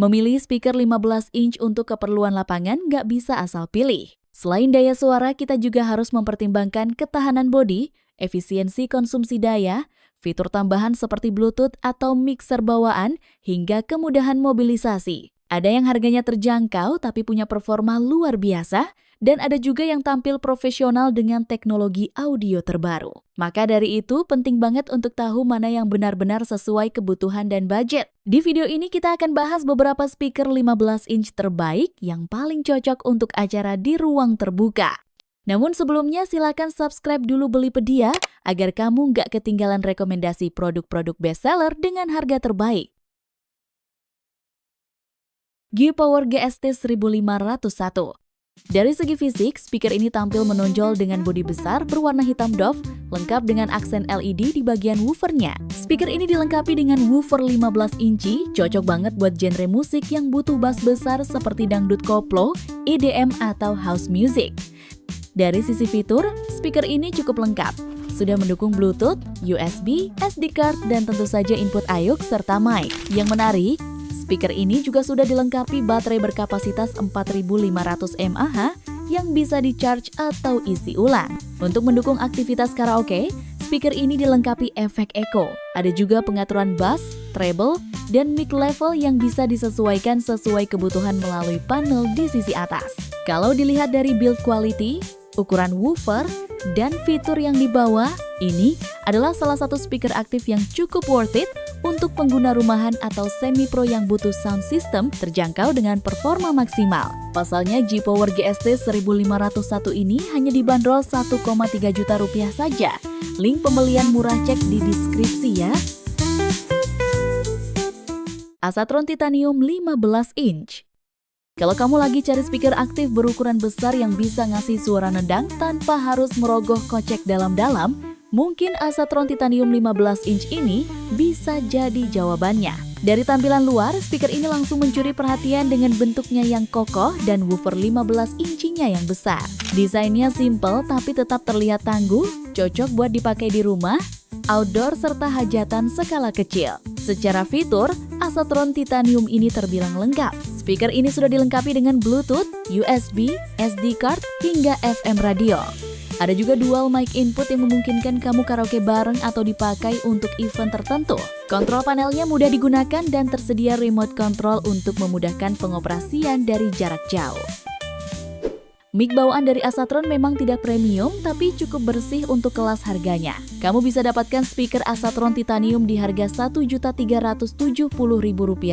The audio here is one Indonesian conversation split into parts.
Memilih speaker 15 inch untuk keperluan lapangan nggak bisa asal pilih. Selain daya suara, kita juga harus mempertimbangkan ketahanan bodi, efisiensi konsumsi daya, fitur tambahan seperti Bluetooth atau mixer bawaan, hingga kemudahan mobilisasi. Ada yang harganya terjangkau tapi punya performa luar biasa, dan ada juga yang tampil profesional dengan teknologi audio terbaru. Maka dari itu, penting banget untuk tahu mana yang benar-benar sesuai kebutuhan dan budget. Di video ini kita akan bahas beberapa speaker 15 inch terbaik yang paling cocok untuk acara di ruang terbuka. Namun sebelumnya silakan subscribe dulu Belipedia agar kamu nggak ketinggalan rekomendasi produk-produk bestseller dengan harga terbaik. G-Power GST 1501. Dari segi fisik, speaker ini tampil menonjol dengan bodi besar berwarna hitam doff, lengkap dengan aksen LED di bagian woofernya. Speaker ini dilengkapi dengan woofer 15 inci, cocok banget buat genre musik yang butuh bass besar seperti dangdut koplo, EDM, atau house music. Dari sisi fitur, speaker ini cukup lengkap. Sudah mendukung Bluetooth, USB, SD card, dan tentu saja input AUX serta mic. Yang menarik, speaker ini juga sudah dilengkapi baterai berkapasitas 4500 mAh yang bisa di-charge atau isi ulang. Untuk mendukung aktivitas karaoke, speaker ini dilengkapi efek echo. Ada juga pengaturan bass, treble, dan mic level yang bisa disesuaikan sesuai kebutuhan melalui panel di sisi atas. Kalau dilihat dari build quality, ukuran woofer, dan fitur yang dibawa, ini adalah salah satu speaker aktif yang cukup worth it untuk pengguna rumahan atau semi-pro yang butuh sound system terjangkau dengan performa maksimal. Pasalnya G-Power GST 1501 ini hanya dibanderol 1,3 juta rupiah saja. Link pembelian murah cek di deskripsi ya. Asatron Titanium 15 inch. Kalau kamu lagi cari speaker aktif berukuran besar yang bisa ngasih suara nendang tanpa harus merogoh kocek dalam-dalam, mungkin Asatron Titanium 15 inch ini bisa jadi jawabannya. Dari tampilan luar, speaker ini langsung mencuri perhatian dengan bentuknya yang kokoh dan woofer 15 inchinya yang besar. Desainnya simple tapi tetap terlihat tangguh, cocok buat dipakai di rumah, outdoor, serta hajatan skala kecil. Secara fitur, Asatron Titanium ini terbilang lengkap. Speaker ini sudah dilengkapi dengan Bluetooth, USB, SD card, hingga FM radio. Ada juga dual mic input yang memungkinkan kamu karaoke bareng atau dipakai untuk event tertentu. Kontrol panelnya mudah digunakan dan tersedia remote control untuk memudahkan pengoperasian dari jarak jauh. Mic bawaan dari Asatron memang tidak premium, tapi cukup bersih untuk kelas harganya. Kamu bisa dapatkan speaker Asatron Titanium di harga Rp1.370.000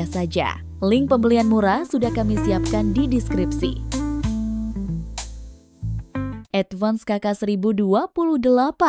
saja. Link pembelian murah sudah kami siapkan di deskripsi. Advance KK1028.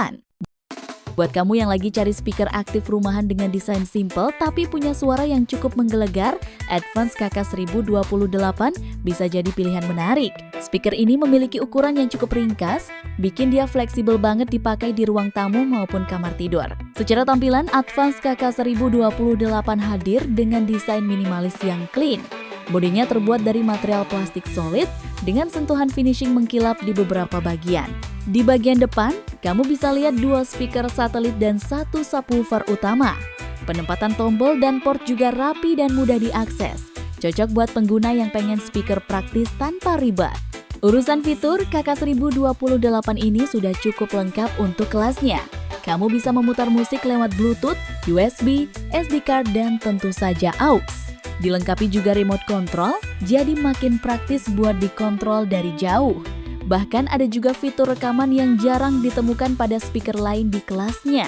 Buat kamu yang lagi cari speaker aktif rumahan dengan desain simple tapi punya suara yang cukup menggelegar, Advance KK1028 bisa jadi pilihan menarik. Speaker ini memiliki ukuran yang cukup ringkas, bikin dia fleksibel banget dipakai di ruang tamu maupun kamar tidur. Secara tampilan, Advance KK1028 hadir dengan desain minimalis yang clean. Bodinya terbuat dari material plastik solid dengan sentuhan finishing mengkilap di beberapa bagian. Di bagian depan, kamu bisa lihat dua speaker satelit dan satu subwoofer utama. Penempatan tombol dan port juga rapi dan mudah diakses. Cocok buat pengguna yang pengen speaker praktis tanpa ribet. Urusan fitur, KK1028 ini sudah cukup lengkap untuk kelasnya. Kamu bisa memutar musik lewat Bluetooth, USB, SD card, dan tentu saja AUX. Dilengkapi juga remote control, jadi makin praktis buat dikontrol dari jauh. Bahkan ada juga fitur rekaman yang jarang ditemukan pada speaker lain di kelasnya.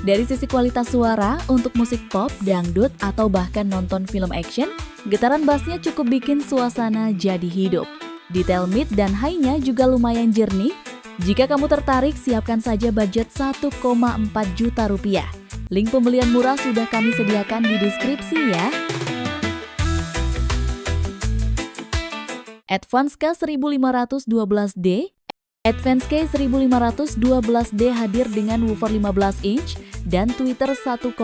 Dari sisi kualitas suara, untuk musik pop, dangdut, atau bahkan nonton film action, getaran bassnya cukup bikin suasana jadi hidup. Detail mid dan high-nya juga lumayan jernih. Jika kamu tertarik, siapkan saja budget 1,4 juta rupiah. Link pembelian murah sudah kami sediakan di deskripsi ya. Advance K1512D. Advance K1512D hadir dengan woofer 15 inch dan tweeter 1,5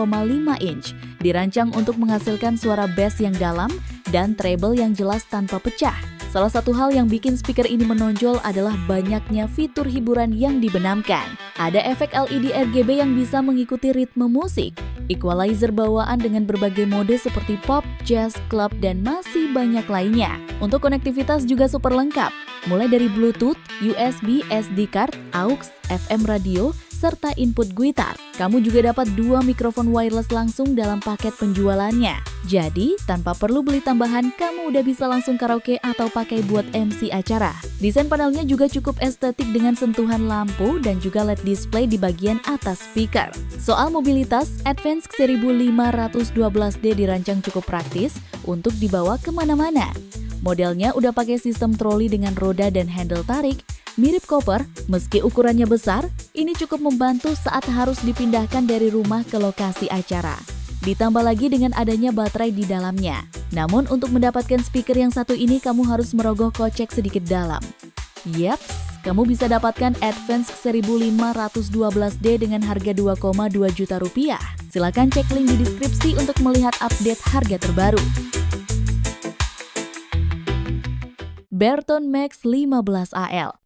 inch. Dirancang untuk menghasilkan suara bass yang dalam dan treble yang jelas tanpa pecah. Salah satu hal yang bikin speaker ini menonjol adalah banyaknya fitur hiburan yang dibenamkan. Ada efek LED RGB yang bisa mengikuti ritme musik, equalizer bawaan dengan berbagai mode seperti pop, jazz, club, dan masih banyak lainnya. Untuk konektivitas juga super lengkap, mulai dari Bluetooth, USB, SD card, AUX, FM radio, serta input gitar. Kamu juga dapat 2 mikrofon wireless langsung dalam paket penjualannya. Jadi, tanpa perlu beli tambahan, kamu udah bisa langsung karaoke atau pakai buat MC acara. Desain panelnya juga cukup estetik dengan sentuhan lampu dan juga LED display di bagian atas speaker. Soal mobilitas, Advance 1512D dirancang cukup praktis untuk dibawa kemana-mana. Modelnya udah pakai sistem troli dengan roda dan handle tarik, mirip koper. Meski ukurannya besar, ini cukup membantu saat harus dipindahkan dari rumah ke lokasi acara. Ditambah lagi dengan adanya baterai di dalamnya. Namun untuk mendapatkan speaker yang satu ini kamu harus merogoh kocek sedikit dalam. Yaps, kamu bisa dapatkan Advance 1512D dengan harga 2,2 juta rupiah. Silakan cek link di deskripsi untuk melihat update harga terbaru. Berton Max 15AL.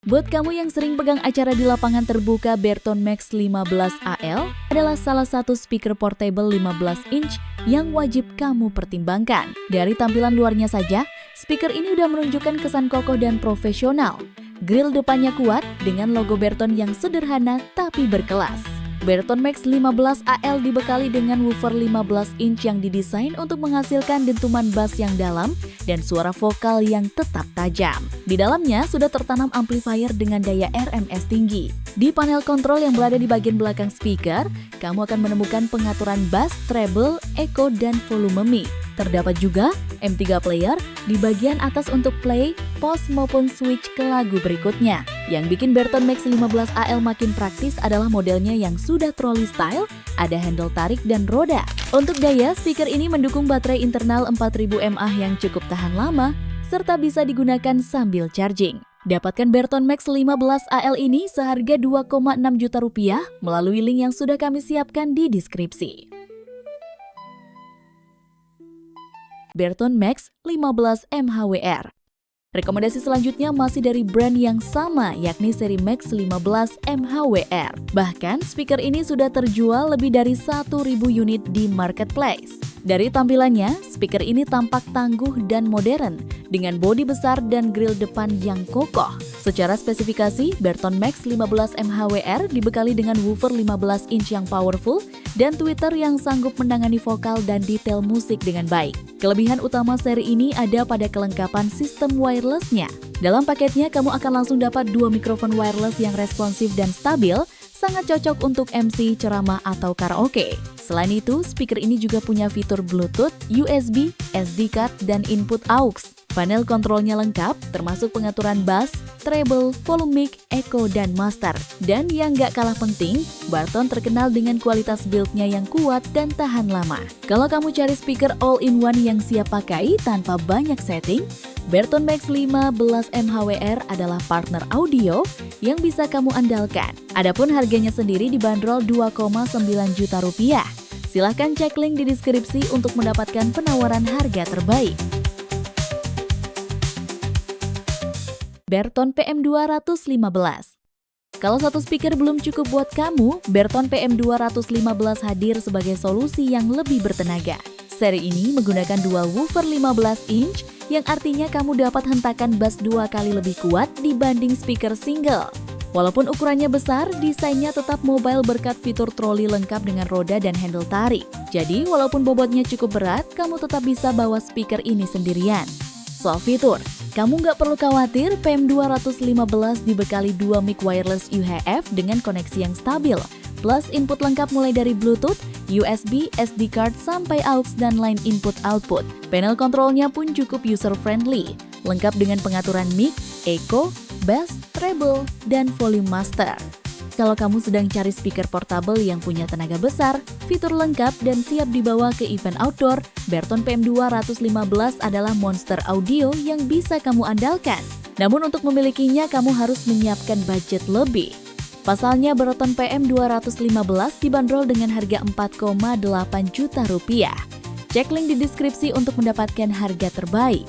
Buat kamu yang sering pegang acara di lapangan terbuka, Berton Max 15AL adalah salah satu speaker portable 15 inch yang wajib kamu pertimbangkan. Dari tampilan luarnya saja, speaker ini udah menunjukkan kesan kokoh dan profesional. Grill depannya kuat dengan logo Berton yang sederhana tapi berkelas. Berton Max 15AL dibekali dengan woofer 15 inch yang didesain untuk menghasilkan dentuman bass yang dalam dan suara vokal yang tetap tajam. Di dalamnya sudah tertanam amplifier dengan daya RMS tinggi. Di panel kontrol yang berada di bagian belakang speaker, kamu akan menemukan pengaturan bass, treble, echo, dan volume mic. Terdapat juga M3 player di bagian atas untuk play, pause, maupun switch ke lagu berikutnya. Yang bikin Berton Max 15AL makin praktis adalah modelnya yang sudah trolley style, ada handle tarik dan roda. Untuk daya, speaker ini mendukung baterai internal 4000 mAh yang cukup tahan lama, serta bisa digunakan sambil charging. Dapatkan Berton Max 15AL ini seharga 2,6 juta rupiah melalui link yang sudah kami siapkan di deskripsi. Berton Max 15 MHWR. Rekomendasi selanjutnya masih dari brand yang sama, yakni seri Max 15 MHWR. Bahkan speaker ini sudah terjual lebih dari 1.000 unit di marketplace. Dari tampilannya, speaker ini tampak tangguh dan modern, dengan bodi besar dan grill depan yang kokoh. Secara spesifikasi, Berton Max 15 MHWR dibekali dengan woofer 15 inch yang powerful dan tweeter yang sanggup menangani vokal dan detail musik dengan baik. Kelebihan utama seri ini ada pada kelengkapan sistem wirelessnya. Dalam paketnya, kamu akan langsung dapat 2 mikrofon wireless yang responsif dan stabil, sangat cocok untuk MC, ceramah, atau karaoke. Selain itu, speaker ini juga punya fitur Bluetooth, USB, SD card, dan input AUX. Panel kontrolnya lengkap, termasuk pengaturan bass, treble, volume mic, echo, dan master. Dan yang gak kalah penting, Berton terkenal dengan kualitas build-nya yang kuat dan tahan lama. Kalau kamu cari speaker all-in-one yang siap pakai tanpa banyak setting, Berton Max 15 MHWR adalah partner audio yang bisa kamu andalkan. Adapun harganya sendiri dibanderol 2,9 juta rupiah. Silahkan cek link di deskripsi untuk mendapatkan penawaran harga terbaik. Berton PM215. Kalau satu speaker belum cukup buat kamu, Berton PM215 hadir sebagai solusi yang lebih bertenaga. Seri ini menggunakan dual woofer 15 inch, yang artinya kamu dapat hentakan bass 2 kali lebih kuat dibanding speaker single. Walaupun ukurannya besar, desainnya tetap mobile berkat fitur troli lengkap dengan roda dan handle tarik. Jadi, walaupun bobotnya cukup berat, kamu tetap bisa bawa speaker ini sendirian. Soal fitur, kamu nggak perlu khawatir, PM215 dibekali 2 mic wireless UHF dengan koneksi yang stabil, plus input lengkap mulai dari Bluetooth, USB, SD card, sampai AUX dan line input-output. Panel kontrolnya pun cukup user-friendly, lengkap dengan pengaturan mic, echo, bass, treble, dan volume master. Kalau kamu sedang cari speaker portable yang punya tenaga besar, fitur lengkap, dan siap dibawa ke event outdoor, Berton PM215 adalah monster audio yang bisa kamu andalkan. Namun untuk memilikinya, kamu harus menyiapkan budget lebih. Pasalnya, Berton PM215 dibanderol dengan harga 4,8 juta rupiah. Cek link di deskripsi untuk mendapatkan harga terbaik.